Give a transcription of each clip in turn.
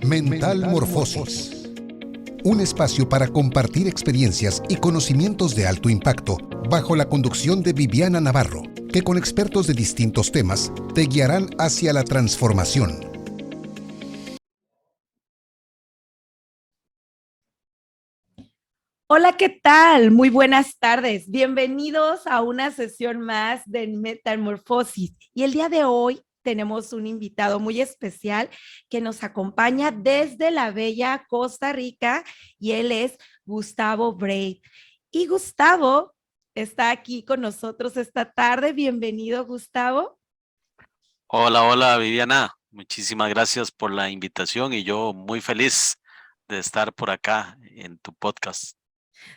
Mental Morfosis. Un espacio para compartir experiencias y conocimientos de alto impacto bajo la conducción de Viviana Navarro, que con expertos de distintos temas te guiarán hacia la transformación. Hola, ¿qué tal? Muy buenas tardes. Bienvenidos a una sesión más de Metamorfosis. Y el día de hoy tenemos un invitado muy especial que nos acompaña desde la bella Costa Rica y él es Gustavo Braid. Y Gustavo está aquí con nosotros esta tarde. Bienvenido, Gustavo. Hola, hola Viviana, muchísimas gracias por la invitación y yo muy feliz de estar por acá en tu podcast.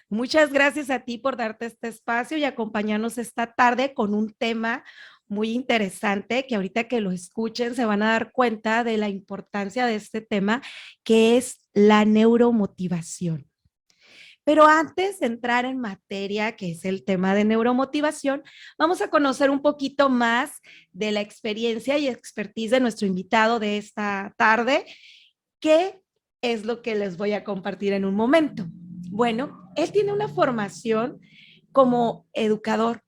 Muchas gracias a ti por darte este espacio y acompañarnos esta tarde con un tema muy interesante que ahorita que lo escuchen se van a dar cuenta de la importancia de este tema, que es la neuromotivación. Pero antes de entrar en materia, que es el tema de neuromotivación, vamos a conocer un poquito más de la experiencia y expertise de nuestro invitado de esta tarde, que es lo que les voy a compartir en un momento. Bueno, él tiene una formación como educador,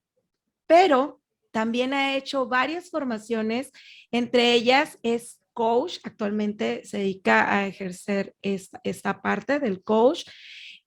pero también ha hecho varias formaciones, entre ellas es coach, actualmente se dedica a ejercer esta parte del coach,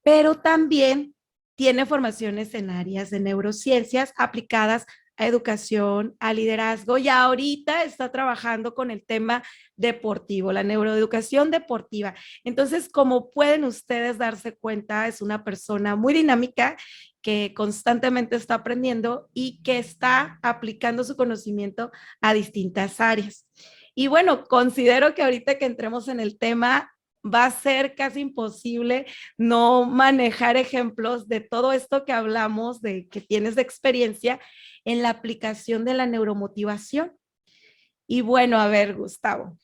pero también tiene formaciones en áreas de neurociencias aplicadas a educación, a liderazgo, y ahorita está trabajando con el tema deportivo, la neuroeducación deportiva. Entonces, como pueden ustedes darse cuenta, es una persona muy dinámica que constantemente está aprendiendo y que está aplicando su conocimiento a distintas áreas. Y bueno, considero que ahorita que entremos en el tema, va a ser casi imposible no manejar ejemplos de todo esto que hablamos, de que tienes de experiencia en la aplicación de la neuromotivación. Y bueno, a ver, Gustavo,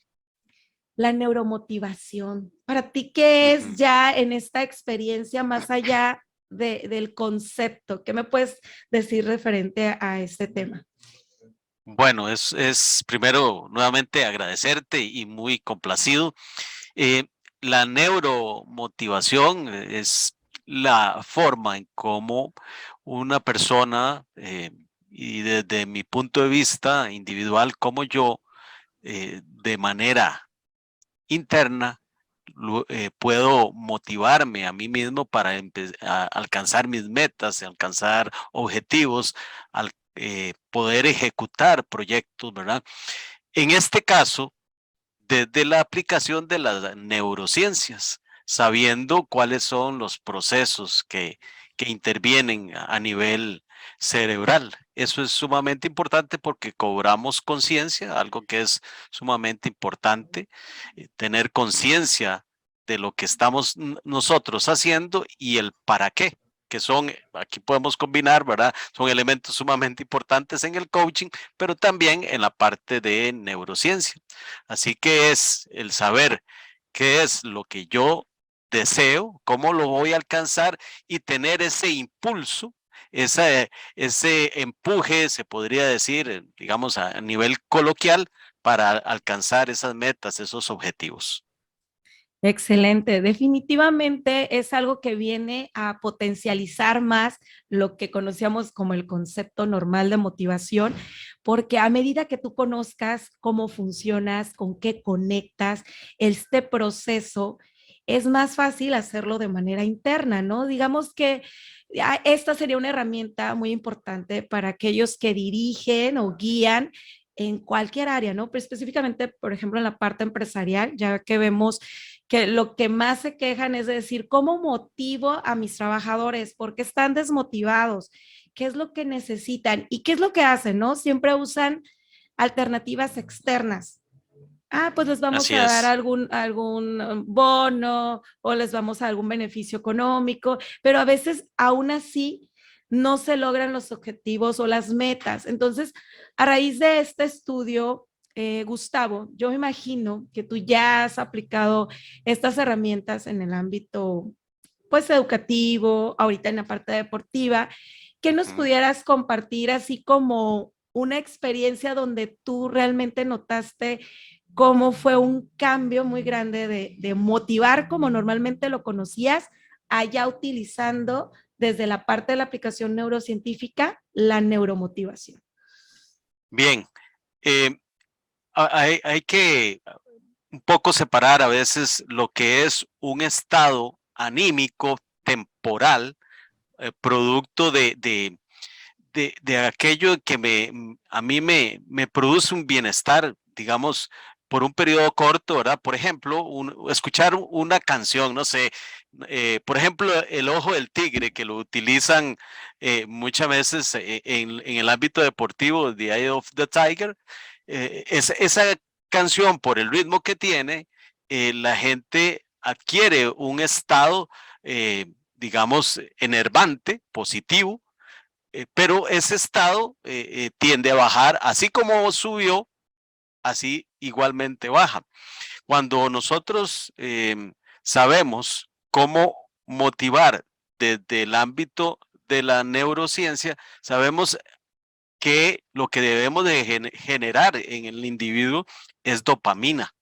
la neuromotivación, para ti, ¿qué es ya en esta experiencia más allá del concepto? ¿Qué me puedes decir referente a este tema? Bueno, es primero nuevamente agradecerte y muy complacido. Eh, la neuromotivación es la forma en cómo una persona, y desde mi punto de vista individual, como yo, de manera interna, puedo motivarme a mí mismo para alcanzar mis metas, alcanzar objetivos, poder ejecutar proyectos, ¿verdad? En este caso, desde la aplicación de las neurociencias, sabiendo cuáles son los procesos que intervienen a nivel cerebral. Eso es sumamente importante porque cobramos conciencia, algo que es sumamente importante, tener conciencia de lo que estamos nosotros haciendo y el para qué, que son, aquí podemos combinar, ¿verdad? Son elementos sumamente importantes en el coaching, pero también en la parte de neurociencia. Así que es el saber qué es lo que yo deseo, cómo lo voy a alcanzar y tener ese impulso, ese empuje, se podría decir, digamos, a nivel coloquial, para alcanzar esas metas, esos objetivos. Excelente, definitivamente es algo que viene a potencializar más lo que conocíamos como el concepto normal de motivación, porque a medida que tú conozcas cómo funcionas, con qué conectas, este proceso, es más fácil hacerlo de manera interna, ¿no? Digamos que esta sería una herramienta muy importante para aquellos que dirigen o guían en cualquier área, ¿no? Pero específicamente, por ejemplo, en la parte empresarial, ya que vemos que lo que más se quejan es de decir, ¿cómo motivo a mis trabajadores? Porque están desmotivados. ¿Qué es lo que necesitan? ¿Y qué es lo que hacen? ¿No? Siempre usan alternativas externas. Ah, pues les vamos Así a dar es. algún bono o les vamos a algún beneficio económico, pero a veces aún así no se logran los objetivos o las metas. Entonces, a raíz de este estudio, Gustavo, yo me imagino que tú ya has aplicado estas herramientas en el ámbito, pues, educativo, ahorita en la parte deportiva. ¿Qué nos pudieras compartir así como una experiencia donde tú realmente notaste cómo fue un cambio muy grande de motivar como normalmente lo conocías, allá utilizando desde la parte de la aplicación neurocientífica la neuromotivación. Bien, eh, hay que un poco separar a veces lo que es un estado anímico temporal, producto de aquello que a mí me produce un bienestar, digamos, por un periodo corto, ¿verdad? Por ejemplo, escuchar una canción, no sé, por ejemplo, El Ojo del Tigre, que lo utilizan muchas veces en el ámbito deportivo, The Eye of the Tiger, esa canción, por el ritmo que tiene, la gente adquiere un estado, digamos, enervante, positivo, pero ese estado tiende a bajar, así como subió, así igualmente baja. Cuando nosotros sabemos cómo motivar desde el ámbito de la neurociencia, sabemos que lo que debemos de generar en el individuo es dopamina,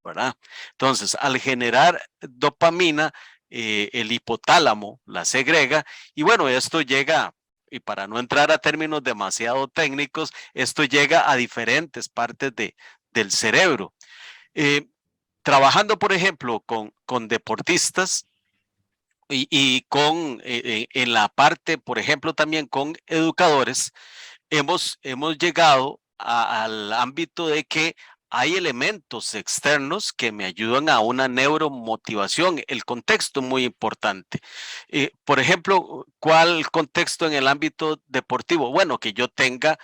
¿verdad? Entonces, al generar dopamina, el hipotálamo la segrega y bueno, esto llega, y para no entrar a términos demasiado técnicos, esto llega a diferentes partes del cerebro. Eh, Trabajando, por ejemplo, con deportistas y con, en la parte, por ejemplo, también con educadores, hemos llegado al ámbito de que hay elementos externos que me ayudan a una neuromotivación. El contexto es muy importante. Por ejemplo, ¿cuál contexto en el ámbito deportivo? Bueno, que yo tenga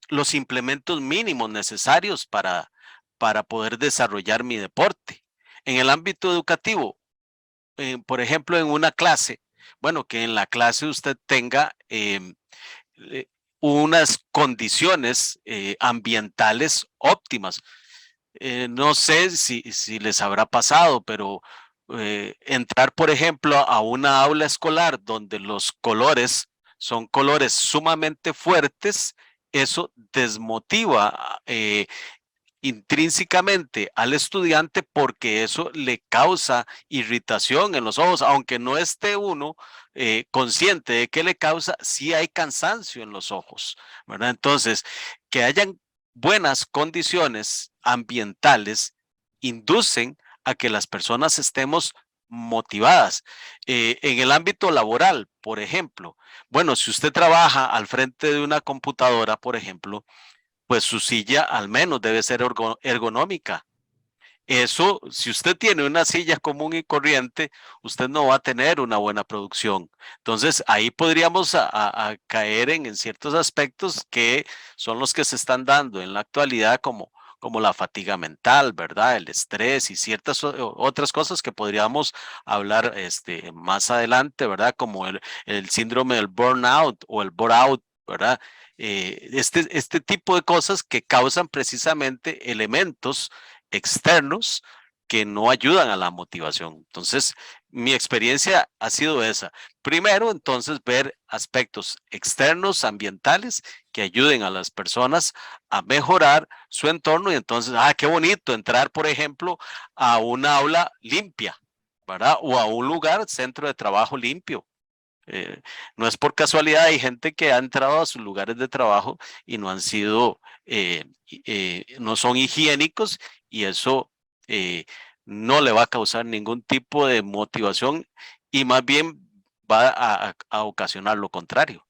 los implementos mínimos necesarios para poder desarrollar mi deporte. En el ámbito educativo, por ejemplo, en una clase, bueno, que en la clase usted tenga eh, unas condiciones ambientales óptimas. No sé si les habrá pasado, pero entrar, por ejemplo, a una aula escolar donde los colores son colores sumamente fuertes, eso desmotiva intrínsecamente al estudiante porque eso le causa irritación en los ojos, aunque no esté uno consciente de que le causa, sí hay cansancio en los ojos, ¿verdad? Entonces, que hayan buenas condiciones ambientales inducen a que las personas estemos motivadas. En el ámbito laboral, por ejemplo, bueno, si usted trabaja al frente de una computadora, por ejemplo, pues su silla al menos debe ser ergonómica. Eso, si usted tiene una silla común y corriente, usted no va a tener una buena producción. Entonces, ahí podríamos a caer en ciertos aspectos que son los que se están dando en la actualidad, como la fatiga mental, ¿verdad? El estrés y ciertas otras cosas que podríamos hablar más adelante, ¿verdad? Como el síndrome del burnout o el burnout, ¿verdad? Este tipo de cosas que causan precisamente elementos externos que no ayudan a la motivación. Entonces, mi experiencia ha sido esa. Primero, entonces, ver aspectos externos, ambientales, que ayuden a las personas a mejorar su entorno y entonces, qué bonito entrar, por ejemplo, a una aula limpia, ¿verdad? O a un lugar, centro de trabajo limpio. Eh, no es por casualidad, hay gente que ha entrado a sus lugares de trabajo y no han sido, no son higiénicos y eso no le va a causar ningún tipo de motivación y más bien va a ocasionar lo contrario.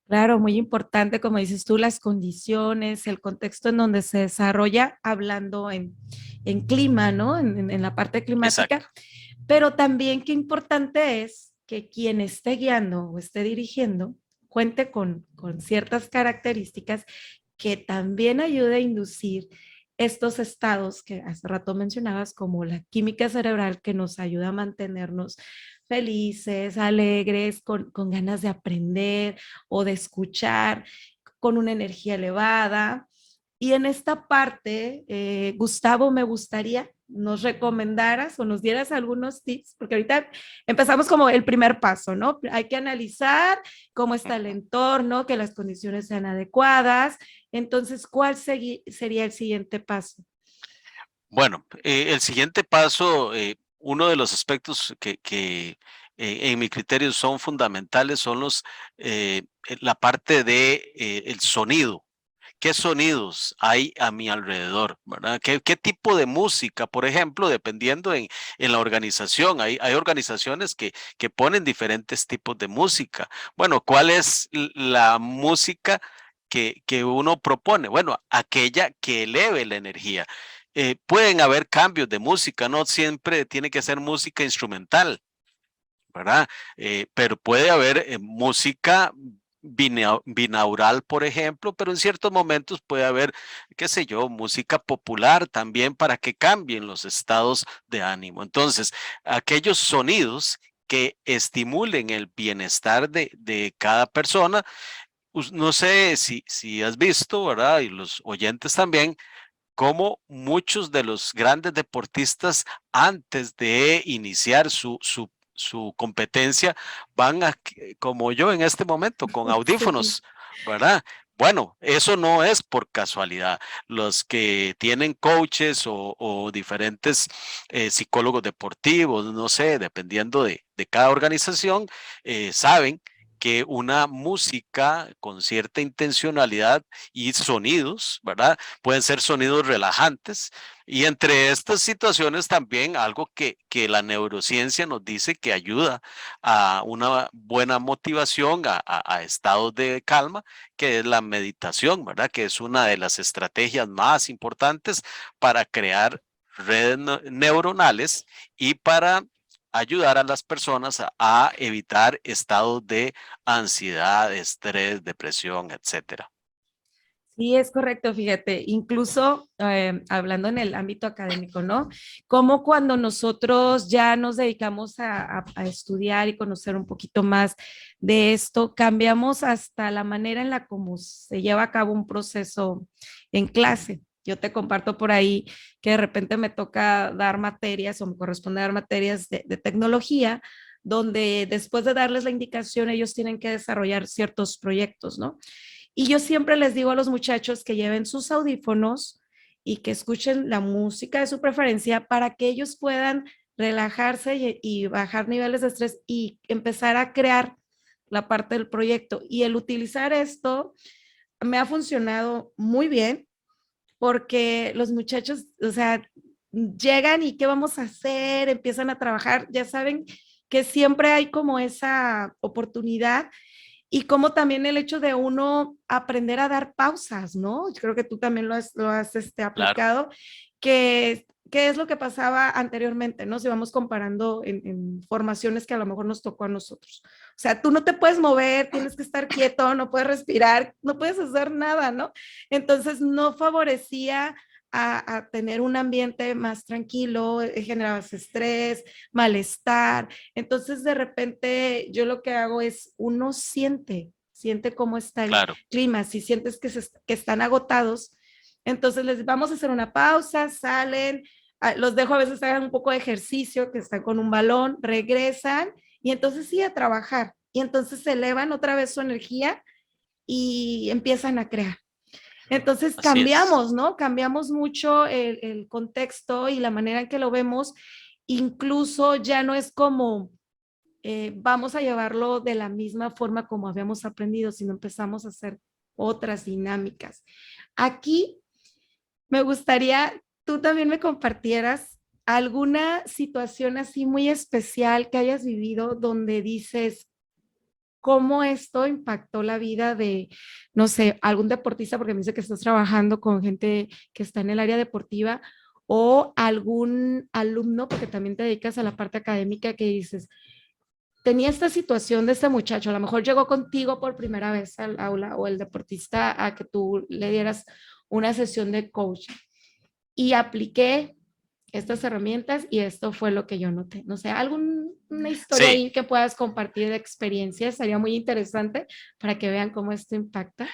Claro, muy importante, como dices tú, las condiciones, el contexto en donde se desarrolla, hablando en clima, ¿no? En la parte Exacto. climática, pero también qué importante es que quien esté guiando o esté dirigiendo cuente con ciertas características que también ayude a inducir estos estados que hace rato mencionabas, como la química cerebral que nos ayuda a mantenernos felices, alegres, con ganas de aprender o de escuchar, con una energía elevada. Y en esta parte, Gustavo, me gustaría nos recomendaras o nos dieras algunos tips, porque ahorita empezamos como el primer paso, ¿no? Hay que analizar cómo está el Ujú. entorno, que las condiciones sean adecuadas. Entonces, ¿cuál sería el siguiente paso? Bueno, el siguiente paso, uno de los aspectos que en mi criterio son fundamentales son la parte de el sonido. ¿Qué sonidos hay a mi alrededor? ¿Verdad? ¿Qué tipo de música, por ejemplo, dependiendo en la organización? Hay organizaciones que ponen diferentes tipos de música. Bueno, ¿cuál es la música que uno propone? Bueno, aquella que eleve la energía. Pueden haber cambios de música, no siempre tiene que ser música instrumental, ¿verdad? Pero puede haber música binaural, por ejemplo, pero en ciertos momentos puede haber, qué sé yo, música popular también para que cambien los estados de ánimo. Entonces, aquellos sonidos que estimulen el bienestar de cada persona, no sé si has visto, ¿verdad? Y los oyentes también cómo muchos de los grandes deportistas antes de iniciar su competencia van como yo en este momento, con Sí. audífonos, ¿verdad? Bueno, eso no es por casualidad. Los que tienen coaches o diferentes psicólogos deportivos, no sé, dependiendo de cada organización, saben que una música con cierta intencionalidad y sonidos, ¿verdad? Pueden ser sonidos relajantes y entre estas situaciones también algo que la neurociencia nos dice que ayuda a una buena motivación, a estados de calma, que es la meditación, ¿verdad? Que es una de las estrategias más importantes para crear redes neuronales y para ayudar a las personas a evitar estados de ansiedad, estrés, depresión, etcétera. Sí, es correcto, fíjate, incluso hablando en el ámbito académico, ¿no? Como cuando nosotros ya nos dedicamos a estudiar y conocer un poquito más de esto, cambiamos hasta la manera en la como se lleva a cabo un proceso en clase. Yo te comparto por ahí que de repente me toca dar materias o me corresponde dar materias de tecnología, donde después de darles la indicación, ellos tienen que desarrollar ciertos proyectos, ¿no? Y yo siempre les digo a los muchachos que lleven sus audífonos y que escuchen la música de su preferencia para que ellos puedan relajarse y bajar niveles de estrés y empezar a crear la parte del proyecto. Y el utilizar esto me ha funcionado muy bien porque los muchachos, o sea, llegan y qué vamos a hacer, empiezan a trabajar, ya saben que siempre hay como esa oportunidad y como también el hecho de uno aprender a dar pausas, ¿no? Yo creo que tú también lo has Claro, aplicado, que es lo que pasaba anteriormente, ¿no? Si vamos comparando en formaciones que a lo mejor nos tocó a nosotros. O sea, tú no te puedes mover, tienes que estar quieto, no puedes respirar, no puedes hacer nada, ¿no? Entonces no favorecía a tener un ambiente más tranquilo, generabas estrés, malestar, entonces, de repente, yo lo que hago es, uno siente cómo está el claro. clima, si sientes que están agotados, entonces les vamos a hacer una pausa, salen, los dejo a veces hagan un poco de ejercicio, que están con un balón, regresan y entonces sí a trabajar. Y entonces se elevan otra vez su energía y empiezan a crear. Entonces Así es. cambiamos, ¿no? Cambiamos mucho el contexto y la manera en que lo vemos. Incluso ya no es como vamos a llevarlo de la misma forma como habíamos aprendido, sino empezamos a hacer otras dinámicas. Aquí me gustaría, tú también me compartieras alguna situación así muy especial que hayas vivido donde dices cómo esto impactó la vida de, no sé, algún deportista, porque me dice que estás trabajando con gente que está en el área deportiva, o algún alumno, porque también te dedicas a la parte académica, que dices, tenía esta situación de este muchacho, a lo mejor llegó contigo por primera vez al aula o el deportista a que tú le dieras una sesión de coaching y apliqué estas herramientas y esto fue lo que yo noté. No sé, alguna historia Sí, ahí que puedas compartir de experiencias, sería muy interesante para que vean cómo esto impacta.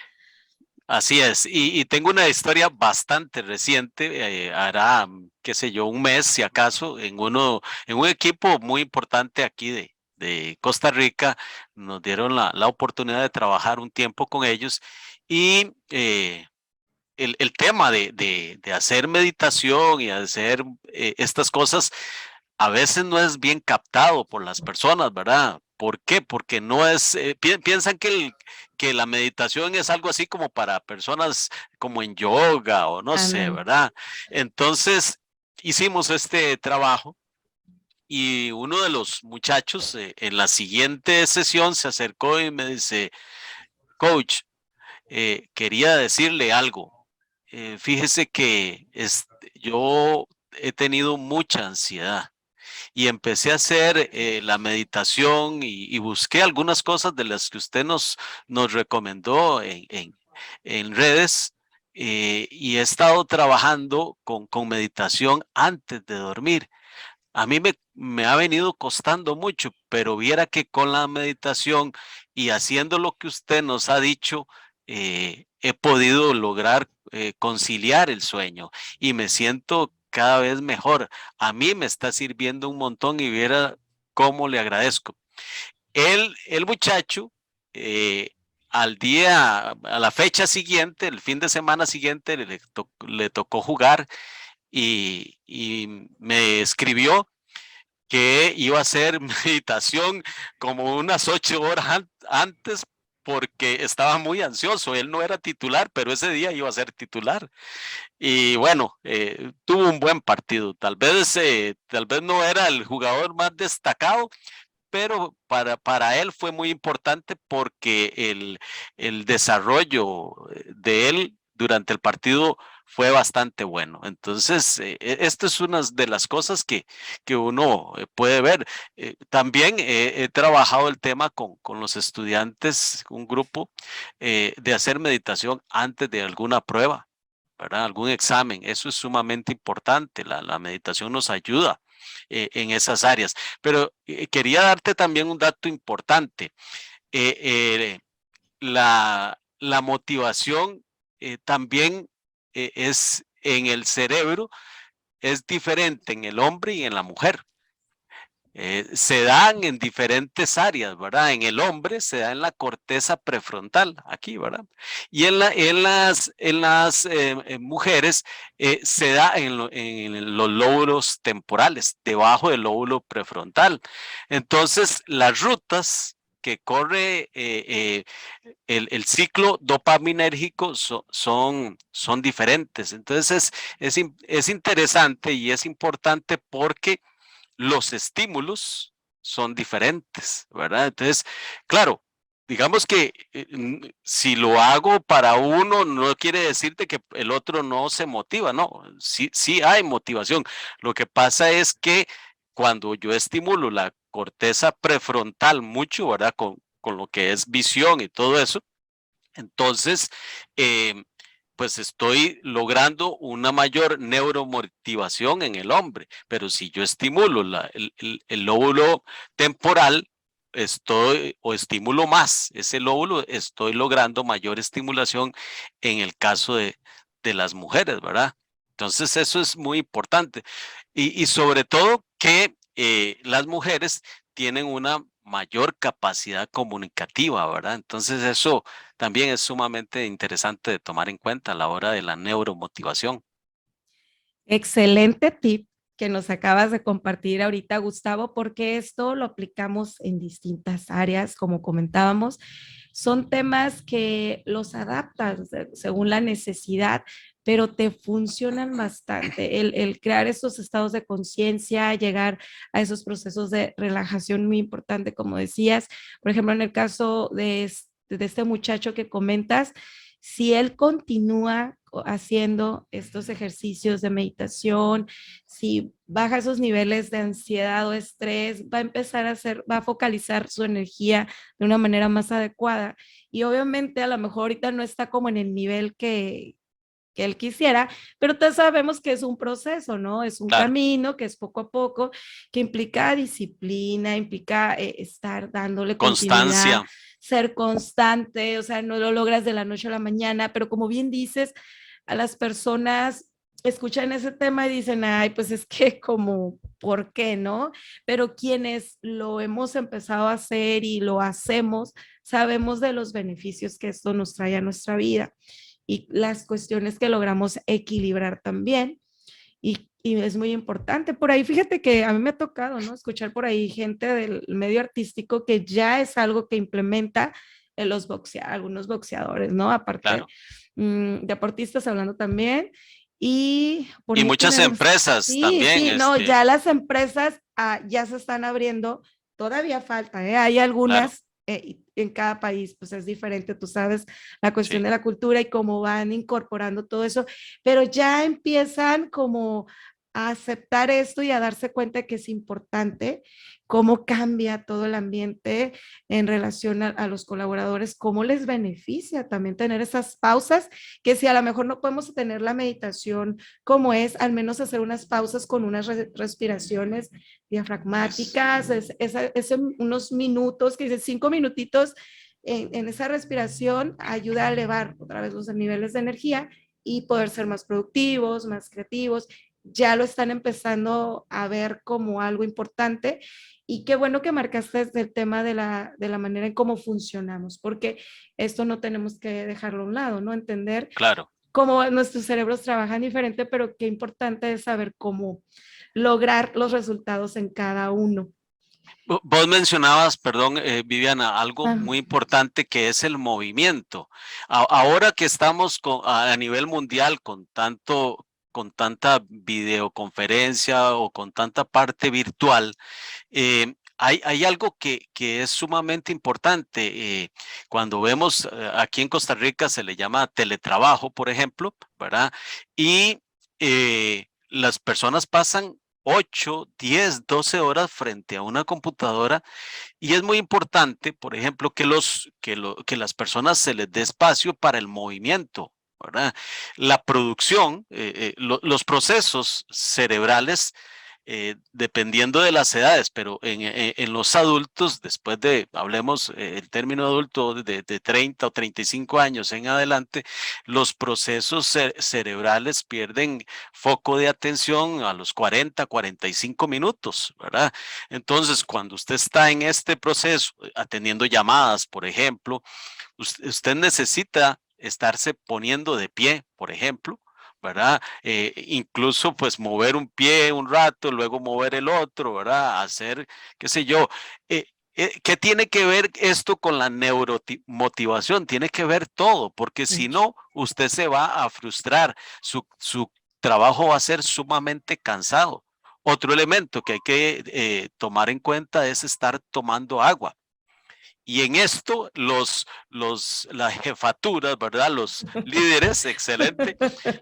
Así es, y tengo una historia bastante reciente, hará, qué sé yo, un mes si acaso, en un equipo muy importante aquí de Costa Rica, nos dieron la oportunidad de trabajar un tiempo con ellos y el tema de hacer meditación y hacer estas cosas a veces no es bien captado por las personas, ¿verdad? ¿Por qué? Porque no es, piensan que la meditación es algo así como para personas como en yoga o no sé, Ándale. ¿verdad? Entonces, hicimos este trabajo y uno de los muchachos en la siguiente sesión se acercó y me dice, coach, quería decirle algo. Fíjese que yo he tenido mucha ansiedad y empecé a hacer la meditación y busqué algunas cosas de las que usted nos recomendó en redes y he estado trabajando con meditación antes de dormir. A mí me ha venido costando mucho, pero viera que con la meditación y haciendo lo que usted nos ha dicho, he podido lograr conciliar el sueño y me siento cada vez mejor. A mí me está sirviendo un montón y viera cómo le agradezco. El muchacho, eh, a la fecha siguiente, el fin de semana siguiente, le tocó jugar y me escribió que iba a hacer meditación como unas 8 horas antes porque estaba muy ansioso. Él no era titular, pero ese día iba a ser titular. Y bueno, tuvo un buen partido. Tal vez no era el jugador más destacado, pero para él fue muy importante porque el desarrollo de él durante el partido fue bastante bueno. Entonces, esto es una de las cosas que uno puede ver. También he trabajado el tema con los estudiantes, un grupo, de hacer meditación antes de alguna prueba, ¿verdad? Algún examen. Eso es sumamente importante. La meditación nos ayuda en esas áreas. Pero quería darte también un dato importante. Eh, eh, la motivación también es en el cerebro, es diferente en el hombre y en la mujer. Se dan en diferentes áreas, ¿verdad? En el hombre se da en la corteza prefrontal, aquí, ¿verdad? Y en las mujeres se da en los lóbulos temporales, debajo del lóbulo prefrontal. Entonces, las rutas que corre el ciclo dopaminérgico son diferentes. Entonces, es interesante y es importante porque los estímulos son diferentes, ¿verdad? Entonces, claro, digamos que si lo hago para uno, no quiere decirte que el otro no se motiva, no, sí, sí hay motivación. Lo que pasa es que cuando yo estimulo la corteza prefrontal mucho, ¿verdad? Con lo que es visión y todo eso, entonces, eh, pues estoy logrando una mayor neuromotivación en el hombre, pero si yo estimulo el lóbulo temporal, o estimulo más ese lóbulo, estoy logrando mayor estimulación en el caso de las mujeres, ¿verdad? Entonces, eso es muy importante. Y sobre todo que las mujeres tienen una mayor capacidad comunicativa, ¿verdad? Entonces, eso también es sumamente interesante de tomar en cuenta a la hora de la neuromotivación. Excelente tip que nos acabas de compartir ahorita, Gustavo, porque esto lo aplicamos en distintas áreas, como comentábamos. Son temas que los adaptas según la necesidad, pero te funcionan bastante. El crear esos estados de conciencia, llegar a esos procesos de relajación muy importante, como decías. Por ejemplo, en el caso de este muchacho que comentas, si él continúa haciendo estos ejercicios de meditación, si baja esos niveles de ansiedad o estrés, va a empezar a hacer, va a focalizar su energía de una manera más adecuada. Y obviamente a lo mejor ahorita no está como en el nivel que él quisiera, pero todos sabemos que es un proceso, ¿no? Es un Claro, camino que es poco a poco, que implica disciplina, implica estar dándole continuidad, constancia. ser constante, o sea, no lo logras de la noche a la mañana, pero como bien dices, a las personas escuchan ese tema y dicen, ay, pues es que como, ¿por qué no? Pero quienes lo hemos empezado a hacer y lo hacemos, sabemos de los beneficios que esto nos trae a nuestra vida y las cuestiones que logramos equilibrar también. Y es muy importante. Por ahí, fíjate que a mí me ha tocado, ¿no? Escuchar por ahí gente del medio artístico que ya es algo que implementa en los algunos boxeadores, ¿no? Aparte, Claro. deportistas hablando también. Y por Y ahí muchas tenemos, empresas sí, también, sí, no, ya las empresas ya se están abriendo, todavía falta, ¿eh? Hay claro, algunas, en cada país, pues es diferente, tú sabes, la cuestión sí. de la cultura y cómo van incorporando todo eso, pero ya empiezan como a aceptar esto y a darse cuenta que es importante, cómo cambia todo el ambiente en relación a los colaboradores, cómo les beneficia también tener esas pausas, que si a lo mejor no podemos tener la meditación como es, al menos hacer unas pausas con unas respiraciones diafragmáticas, unos minutos, que dice 5 minutitos en esa respiración ayuda a elevar otra vez los niveles de energía y poder ser más productivos, más creativos. Ya lo están empezando a ver como algo importante y qué bueno que marcaste el tema de la manera en cómo funcionamos, porque esto no tenemos que dejarlo a un lado, ¿no? Entender Claro. cómo nuestros cerebros trabajan diferente, pero qué importante es saber cómo lograr los resultados en cada uno. Vos mencionabas, perdón, Viviana, algo Ah, muy importante que es el movimiento. Ahora que estamos a nivel mundial con tanta videoconferencia o con tanta parte virtual, hay algo que es sumamente importante. Cuando vemos aquí en Costa Rica se le llama teletrabajo, por ejemplo, ¿verdad? Y las personas pasan 8, 10, 12 horas frente a una computadora y es muy importante, por ejemplo, que las personas se les dé espacio para el movimiento, ¿verdad? La producción, los procesos cerebrales dependiendo de las edades, pero en los adultos, después de, hablemos el término adulto de 30 o 35 años en adelante, los procesos cerebrales pierden foco de atención a los 40, 45 minutos, ¿verdad? Entonces, cuando usted está en este proceso, atendiendo llamadas, por ejemplo, usted necesita estarse poniendo de pie, por ejemplo, ¿verdad? Incluso pues mover un pie un rato, luego mover el otro, ¿verdad? Hacer, qué sé yo. ¿Qué tiene que ver esto con la neuromotivación? Tiene que ver todo, porque si mucho. no, usted se va a frustrar, su trabajo va a ser sumamente cansado. Otro elemento que hay que tomar en cuenta es estar tomando agua. Y en esto las jefaturas, ¿verdad? Los líderes, excelente,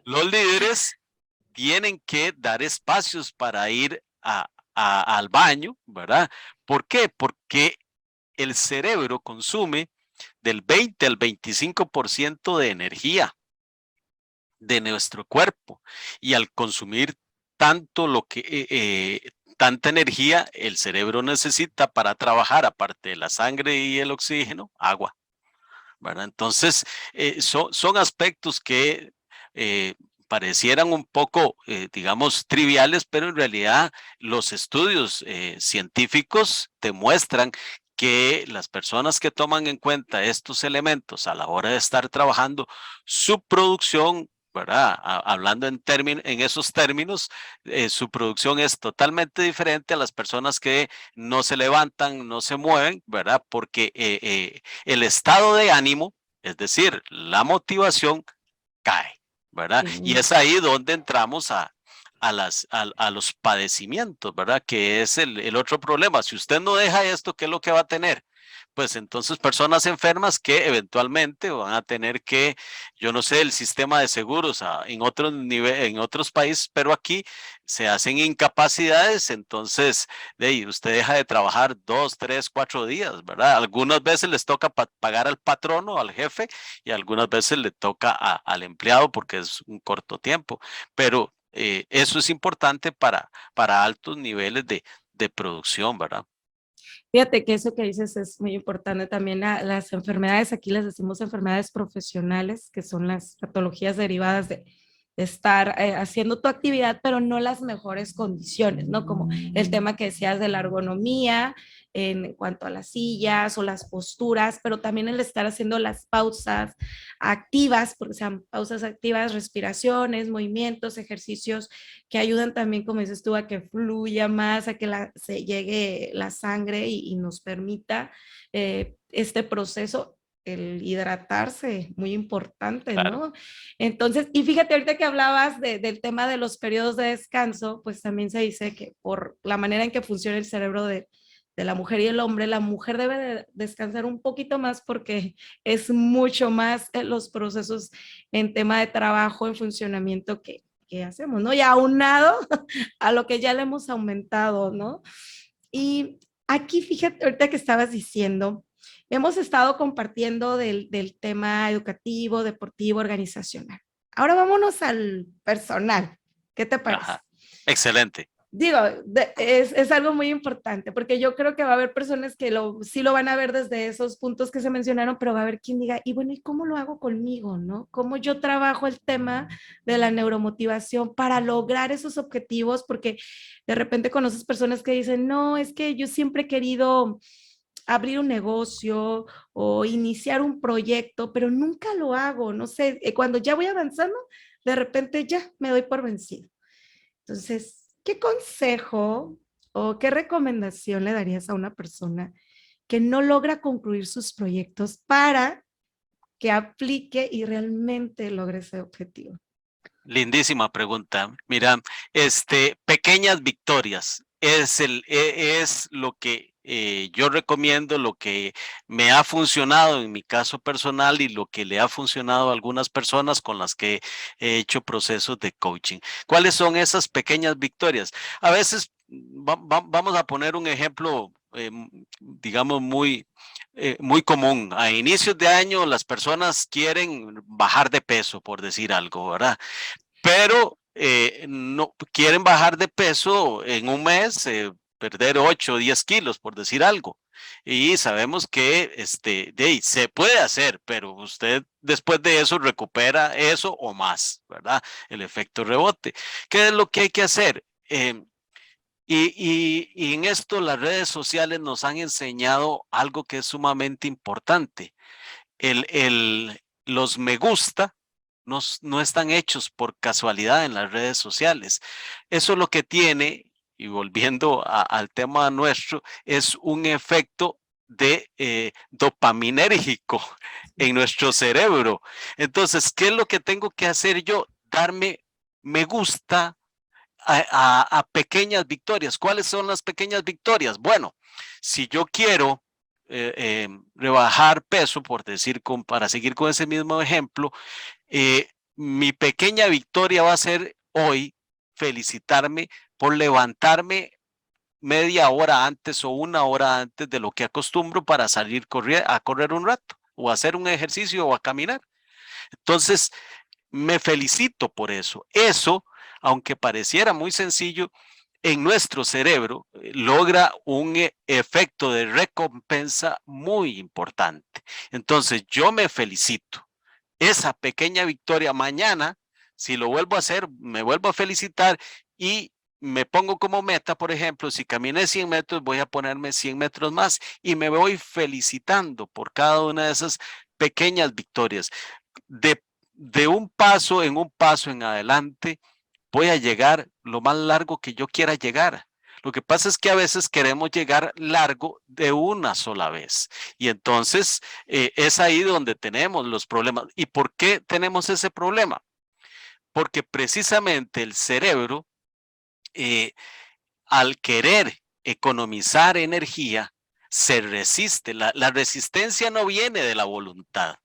los líderes tienen que dar espacios para ir al baño, ¿verdad? ¿Por qué? Porque el cerebro consume del 20 al 25% de energía de nuestro cuerpo y al consumir tanto tanta energía, el cerebro necesita para trabajar, aparte de la sangre y el oxígeno, agua, ¿verdad? Entonces, son aspectos que parecieran un poco, digamos, triviales, pero en realidad los estudios científicos demuestran que las personas que toman en cuenta estos elementos a la hora de estar trabajando, su producción, ¿verdad? Hablando en esos términos, su producción es totalmente diferente a las personas que no se levantan, no se mueven, ¿verdad? Porque el estado de ánimo, es decir, la motivación, cae, ¿verdad? Y Sí. es ahí donde entramos a los padecimientos, ¿verdad? Que es el otro problema. Si usted no deja esto, ¿qué es lo que va a tener? Pues entonces personas enfermas que eventualmente van a tener que, yo no sé, el sistema de seguros en otros en otros países, pero aquí se hacen incapacidades, entonces usted deja de trabajar 2, 3, 4 días, ¿verdad? Algunas veces les toca pagar al patrono, al jefe, y algunas veces le toca al empleado porque es un corto tiempo, pero eso es importante para altos niveles de producción, ¿verdad? Fíjate que eso que dices es muy importante también. Las enfermedades, aquí les decimos enfermedades profesionales, que son las patologías derivadas de estar haciendo tu actividad, pero no las mejores condiciones, ¿no? Como el tema que decías de la ergonomía en cuanto a las sillas o las posturas, pero también el estar haciendo las pausas activas, porque sean pausas activas, respiraciones, movimientos, ejercicios que ayudan también, como dices tú, a que fluya más, a que se llegue la sangre y nos permita este proceso, el hidratarse, muy importante, Claro. ¿no? Entonces, y fíjate, ahorita que hablabas del tema de los periodos de descanso, pues también se dice que por la manera en que funciona el cerebro de la mujer y el hombre, la mujer debe de descansar un poquito más porque es mucho más los procesos en tema de trabajo, en funcionamiento que hacemos, ¿no? Y aunado a lo que ya le hemos aumentado, ¿no? Y aquí, fíjate, ahorita que estabas diciendo, hemos estado compartiendo del tema educativo, deportivo, organizacional. Ahora vámonos al personal. ¿Qué te parece? Ajá. Excelente. Digo, es algo muy importante, porque yo creo que va a haber personas que sí lo van a ver desde esos puntos que se mencionaron, pero va a haber quien diga, y bueno, ¿y cómo lo hago conmigo, no? ¿Cómo yo trabajo el tema de la neuromotivación para lograr esos objetivos? Porque de repente conoces personas que dicen, no, es que yo siempre he querido abrir un negocio o iniciar un proyecto, pero nunca lo hago, no sé, cuando ya voy avanzando, de repente ya me doy por vencido. Entonces, ¿qué consejo o qué recomendación le darías a una persona que no logra concluir sus proyectos para que aplique y realmente logre ese objetivo? Lindísima pregunta. Mira, pequeñas victorias es lo que yo recomiendo, lo que me ha funcionado en mi caso personal y lo que le ha funcionado a algunas personas con las que he hecho procesos de coaching. ¿Cuáles son esas pequeñas victorias? A veces vamos a poner un ejemplo, digamos, muy común. A inicios de año las personas quieren bajar de peso, por decir algo, ¿verdad? Pero no quieren bajar de peso en un mes, perder 8 o 10 kilos, por decir algo. Y sabemos que se puede hacer, pero usted después de eso recupera eso o más, ¿verdad? El efecto rebote. ¿Qué es lo que hay que hacer? Y en esto las redes sociales nos han enseñado algo que es sumamente importante. Los me gusta no están hechos por casualidad en las redes sociales. Eso lo que tiene, y volviendo al tema nuestro, es un efecto de dopaminérgico en nuestro cerebro. Entonces, ¿qué es lo que tengo que hacer yo? Darme me gusta a pequeñas victorias. ¿Cuáles son las pequeñas victorias? Bueno, si yo quiero rebajar peso, por decir, para seguir con ese mismo ejemplo, mi pequeña victoria va a ser hoy felicitarme por levantarme media hora antes o una hora antes de lo que acostumbro para salir a correr un rato o hacer un ejercicio o a caminar. Entonces, me felicito por eso. Eso, aunque pareciera muy sencillo, en nuestro cerebro logra un efecto de recompensa muy importante. Entonces, yo me felicito. Esa pequeña victoria mañana, si lo vuelvo a hacer, me vuelvo a felicitar y me pongo como meta, por ejemplo, si caminé 100 metros, voy a ponerme 100 metros más y me voy felicitando por cada una de esas pequeñas victorias. De un paso en adelante, voy a llegar lo más largo que yo quiera llegar. Lo que pasa es que a veces queremos llegar largo de una sola vez. Y entonces es ahí donde tenemos los problemas. ¿Y por qué tenemos ese problema? Porque precisamente el cerebro, eh, al querer economizar energía, se resiste. La resistencia no viene de la voluntad.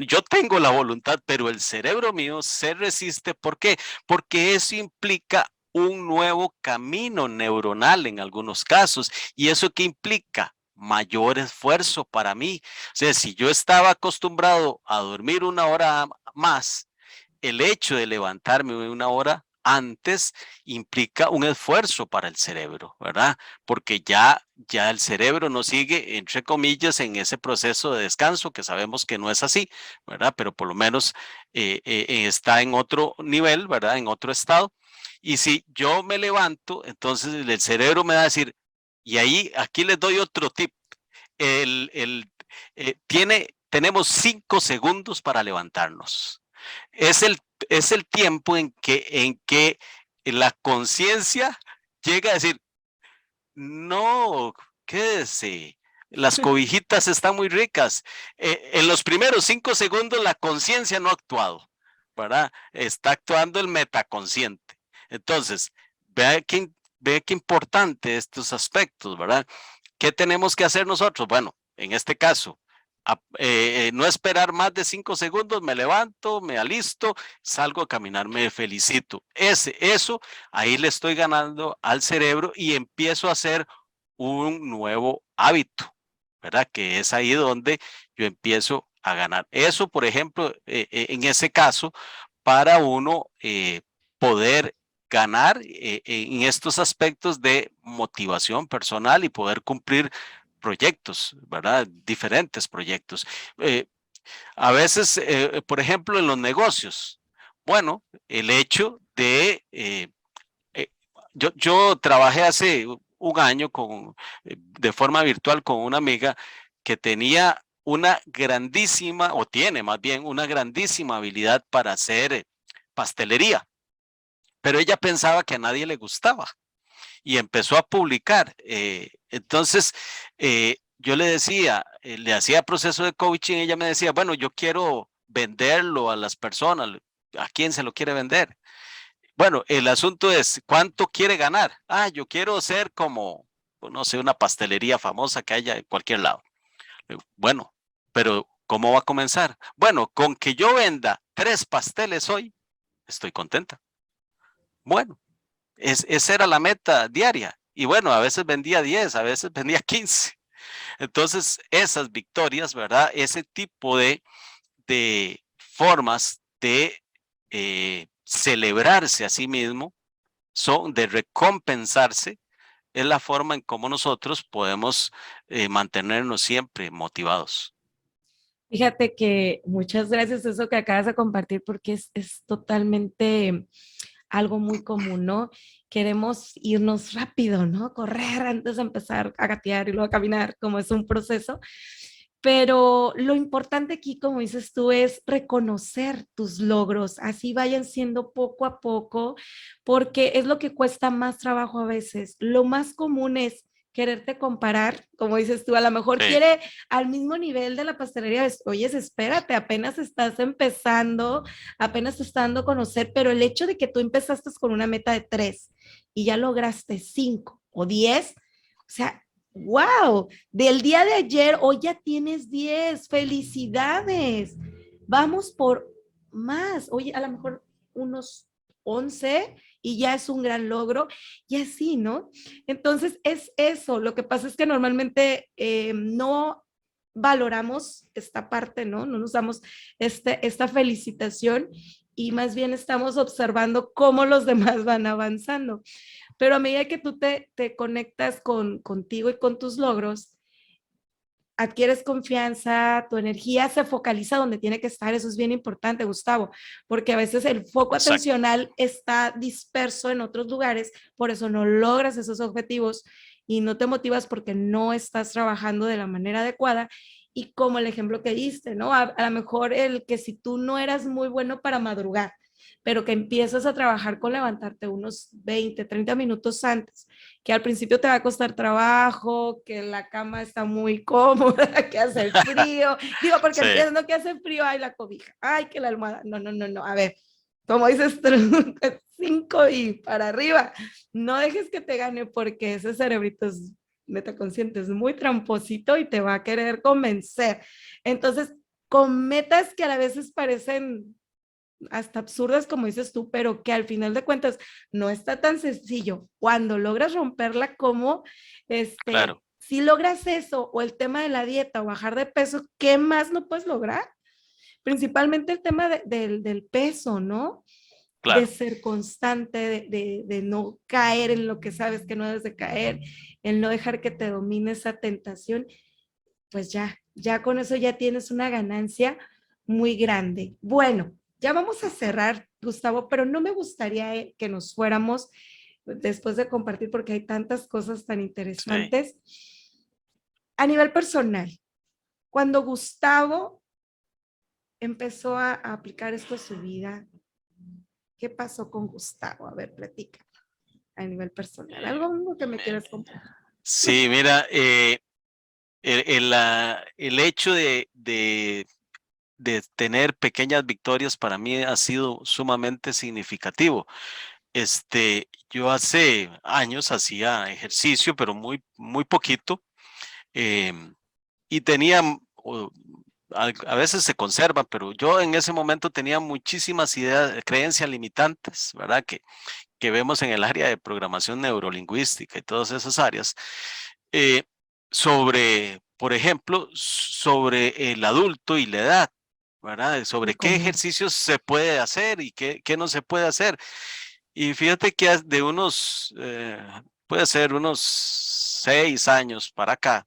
Yo tengo la voluntad, pero el cerebro mío se resiste. ¿Por qué? Porque eso implica un nuevo camino neuronal en algunos casos. ¿Y eso qué implica? Mayor esfuerzo para mí. O sea, si yo estaba acostumbrado a dormir una hora más, el hecho de levantarme una hora antes implica un esfuerzo para el cerebro, ¿verdad? Porque ya el cerebro no sigue, entre comillas, en ese proceso de descanso, que sabemos que no es así, ¿verdad? Pero por lo menos está en otro nivel, ¿verdad? En otro estado. Y si yo me levanto, entonces el cerebro me va a decir, y ahí, aquí les doy otro tip. Tenemos 5 segundos para levantarnos. Es el tiempo en que la conciencia llega a decir, no, quédese, las cobijitas están muy ricas. En los primeros 5 segundos la conciencia no ha actuado, ¿verdad? Está actuando el metaconsciente. Entonces, vea qué importante estos aspectos, ¿verdad? ¿Qué tenemos que hacer nosotros? Bueno, en este caso, no esperar más de 5 segundos, me levanto, me alisto, salgo a caminar, me felicito. Eso, ahí le estoy ganando al cerebro y empiezo a hacer un nuevo hábito, ¿verdad? Que es ahí donde yo empiezo a ganar. Eso, por ejemplo, en ese caso, para uno poder ganar en estos aspectos de motivación personal y poder cumplir proyectos, ¿verdad? Diferentes proyectos. Eh, a veces, por ejemplo, en los negocios, bueno, el hecho de, yo trabajé hace un año de forma virtual con una amiga que tenía una grandísima, o tiene más bien una grandísima habilidad para hacer pastelería, pero ella pensaba que a nadie le gustaba y empezó a publicar. Entonces, yo le decía, le hacía proceso de coaching, ella me decía, bueno, yo quiero venderlo a las personas, ¿a quién se lo quiere vender? Bueno, el asunto es, ¿cuánto quiere ganar? Ah, yo quiero ser como, pues, no sé, una pastelería famosa que haya en cualquier lado. Bueno, pero ¿cómo va a comenzar? Bueno, con que yo venda 3 pasteles hoy, estoy contenta. Bueno, esa era la meta diaria. Y bueno, a veces vendía 10, a veces vendía 15. Entonces, esas victorias, ¿verdad? Ese tipo de formas de celebrarse a sí mismo, de recompensarse, es la forma en cómo nosotros podemos mantenernos siempre motivados. Fíjate que muchas gracias por eso que acabas de compartir porque es totalmente algo muy común, ¿no? Queremos irnos rápido, ¿no? Correr antes de empezar a gatear y luego a caminar, como es un proceso. Pero lo importante aquí, como dices tú, es reconocer tus logros, así vayan siendo poco a poco, porque es lo que cuesta más trabajo a veces. Lo más común es quererte comparar, como dices tú, a lo mejor Sí, quiere al mismo nivel de la pastelería, oye, espérate, apenas estás empezando, apenas te estás dando a conocer, pero el hecho de que tú empezaste con una meta de 3 y ya lograste 5 o 10, o sea, wow, del día de ayer, hoy ya tienes 10, felicidades. Vamos por más, oye, a lo mejor unos 11 y ya es un gran logro y así, ¿no? Entonces es eso, lo que pasa es que normalmente no valoramos esta parte, ¿no? No nos damos esta felicitación y más bien estamos observando cómo los demás van avanzando. Pero a medida que tú te conectas contigo y con tus logros, adquieres confianza, tu energía se focaliza donde tiene que estar. Eso es bien importante, Gustavo, porque a veces el foco exacto. atencional está disperso en otros lugares, por eso no logras esos objetivos y no te motivas porque no estás trabajando de la manera adecuada. Y como el ejemplo que diste, ¿no? A lo mejor el que si tú no eras muy bueno para madrugar, pero que empiezas a trabajar con levantarte unos 20, 30 minutos antes, que al principio te va a costar trabajo, que la cama está muy cómoda, que hace frío. Digo, porque Sí, entiendo que hace frío, ay, la cobija, ay, que la almohada. No, no, no, no. A ver, como dices, 5 y para arriba. No dejes que te gane porque ese cerebrito es metaconsciente, es muy tramposito y te va a querer convencer. Entonces, con metas que a la veces parecen hasta absurdas, como dices tú, pero que al final de cuentas no está tan sencillo. Cuando logras romperla, como claro. si logras eso, o el tema de la dieta, o bajar de peso, ¿qué más no puedes lograr? Principalmente el tema del peso, ¿no? de claro. ser constante, de no caer en lo que sabes que no debes de caer, el no dejar que te domine esa tentación, pues ya con eso ya tienes una ganancia muy grande. Bueno, ya vamos a cerrar, Gustavo, pero no me gustaría que nos fuéramos después de compartir porque hay tantas cosas tan Sí. interesantes. A nivel personal, cuando Gustavo empezó a aplicar esto a su vida, ¿qué pasó con Gustavo? A ver, platica a nivel personal. Eh, Algo que me me- quieras compartir. sí, mira, el hecho de tener pequeñas victorias para mí ha sido sumamente significativo. Yo hace años hacía ejercicio, pero muy, muy poquito, em, y tenía, a veces se conservan, pero yo en ese momento tenía muchísimas ideas, creencias limitantes, ¿verdad? Que vemos en el área de programación neurolingüística y todas esas áreas, eh, sobre, por ejemplo, sobre el adulto y la edad, ¿verdad? Y Sobre qué como, ejercicios se puede hacer y qué no se puede hacer. Y fíjate que de unos, puede ser unos 6 años para acá,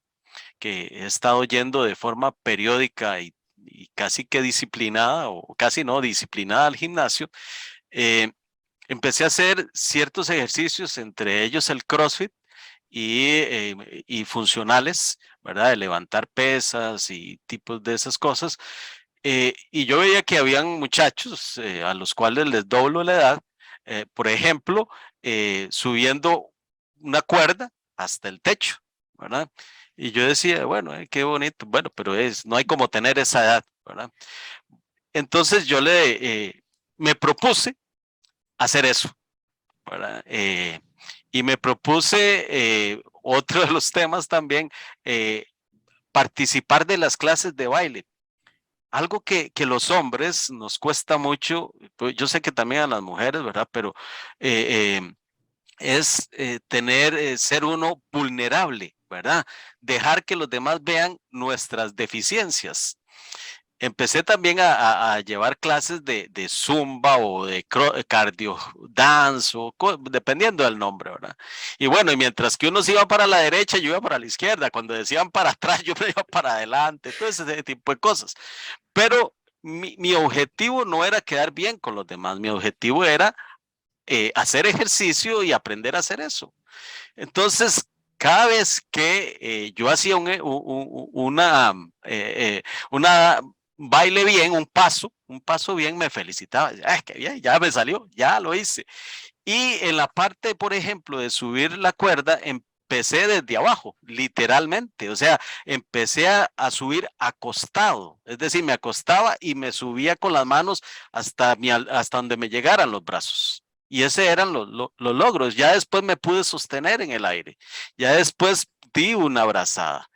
que he estado yendo de forma periódica y casi que disciplinada, o casi no, disciplinada al gimnasio. eh, Empecé a hacer ciertos ejercicios, entre ellos el CrossFit y funcionales, ¿verdad? De levantar pesas y tipos de esas cosas. Y yo veía que habían muchachos a los cuales les doblo la edad, por ejemplo, subiendo una cuerda hasta el techo, ¿verdad? Y yo decía, bueno, qué bonito, bueno, pero no hay como tener esa edad, ¿verdad? Entonces me propuse hacer eso, ¿verdad? Y me propuse otro de los temas también, eh, participar de las clases de baile. Algo que los hombres nos cuesta mucho, pues, yo sé que también a las mujeres, ¿verdad? Pero es ser uno vulnerable, ¿verdad? Dejar que los demás vean nuestras deficiencias. Empecé también a llevar clases de zumba o de cardio dance, dependiendo del nombre, ¿verdad? Y bueno, y mientras que uno se iba para la derecha, yo iba para la izquierda. Cuando decían para atrás, yo me iba para adelante. Todo ese tipo de cosas. Pero mi objetivo no era quedar bien con los demás. Mi objetivo era hacer ejercicio y aprender a hacer eso. Entonces, cada vez que yo hacía una baile bien, un paso bien, me felicitaba. Es que bien, ya me salió, ya lo hice. Y en la parte, por ejemplo, de subir la cuerda, empecé desde abajo, literalmente. O sea, empecé a subir acostado. Es decir, me acostaba y me subía con las manos hasta donde me llegaran los brazos. Y ese eran los logros. Ya después me pude sostener en el aire. Ya después di una abrazada.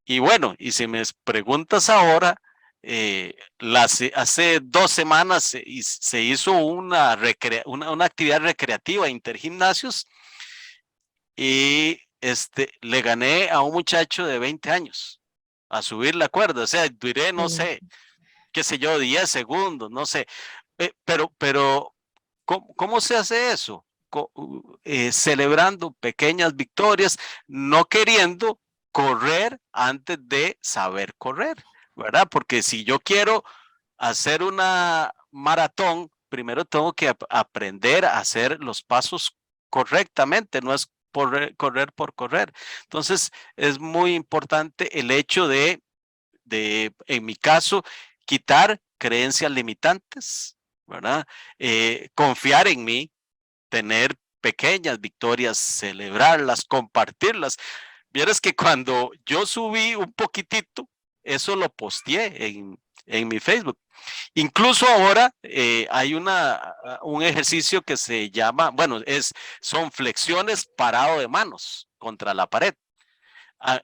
Y bueno, y si me preguntas ahora, hace 2 semanas se hizo una actividad recreativa intergimnasios y le gané a un muchacho de 20 años a subir la cuerda. O sea, duré, no sé, qué sé yo, 10 segundos, no sé. Pero ¿cómo se hace eso? Celebrando pequeñas victorias, no queriendo correr antes de saber correr, ¿verdad? Porque si yo quiero hacer una maratón, primero tengo que aprender a hacer los pasos correctamente, no es correr por correr. Entonces, es muy importante el hecho en mi caso, quitar creencias limitantes, ¿verdad? Confiar en mí, tener pequeñas victorias, celebrarlas, compartirlas. Vieras que cuando yo subí un poquitito, eso lo posteé en mi Facebook. Incluso ahora hay un ejercicio que se llama, bueno, son flexiones parado de manos contra la pared.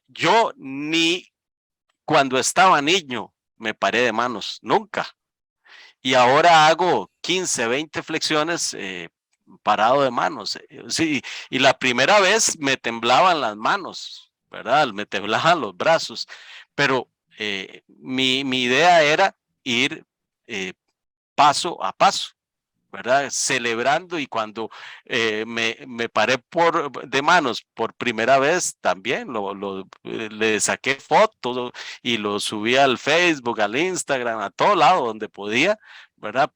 Yo ni cuando estaba niño me paré de manos, nunca. Y ahora hago 15, 20 flexiones parado de manos. Sí, y la primera vez me temblaban las manos, ¿verdad? Me temblaban los brazos, pero mi idea era ir eh, paso a paso, ¿verdad? Celebrando, y cuando me paré de manos por primera vez también le saqué fotos y lo subí al Facebook, al Instagram, a todo lado donde podía, ¿verdad?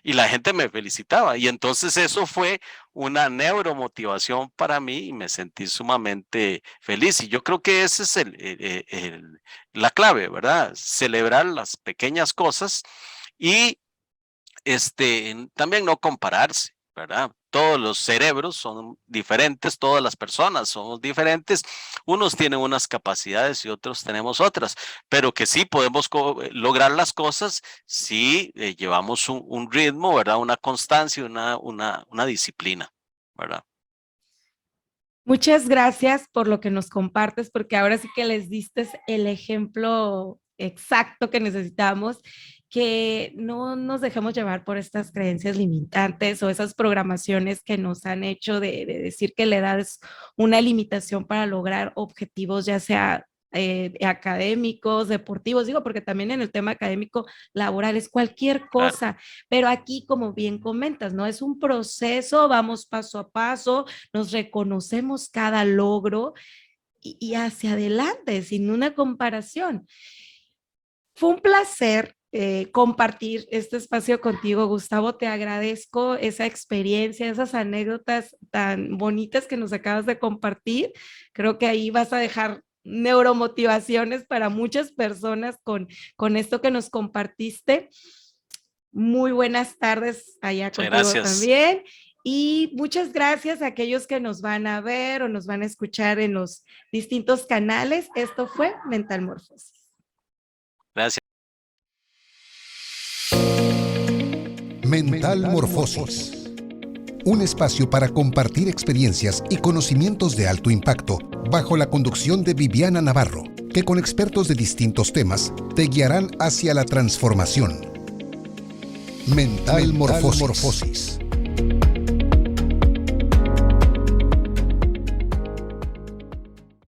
Y la gente me felicitaba, y entonces eso fue una neuromotivación para mí y me sentí sumamente feliz, y yo creo que ese es la clave, ¿verdad? Celebrar las pequeñas cosas y también no compararse, ¿verdad? Todos los cerebros son diferentes, todas las personas somos diferentes, unos tienen unas capacidades y otros tenemos otras, pero que sí podemos lograr las cosas si llevamos un ritmo, ¿verdad? Una constancia, una disciplina, ¿verdad? Muchas gracias por lo que nos compartes, porque ahora sí que les diste el ejemplo exacto que necesitamos, que no nos dejemos llevar por estas creencias limitantes o esas programaciones que nos han hecho de decir que la edad es una limitación para lograr objetivos, ya sea académicos, deportivos, digo, porque también en el tema académico, laboral, es cualquier Claro. cosa, pero aquí, como bien comentas, ¿no? Es un proceso, vamos paso a paso, nos reconocemos cada logro y hacia adelante, sin una comparación. Fue un placer compartir este espacio contigo, Gustavo. Te agradezco esa experiencia, esas anécdotas tan bonitas que nos acabas de compartir. Creo que ahí vas a dejar neuromotivaciones para muchas personas con esto que nos compartiste. Muy buenas tardes allá Muchas contigo gracias. también. Y muchas gracias a aquellos que nos van a ver o nos van a escuchar en los distintos canales. Esto fue Mental Morfosis. Gracias. Mental Morfosis. Un espacio para compartir experiencias y conocimientos de alto impacto bajo la conducción de Viviana Navarro, que con expertos de distintos temas te guiarán hacia la transformación. Mental Morfosis.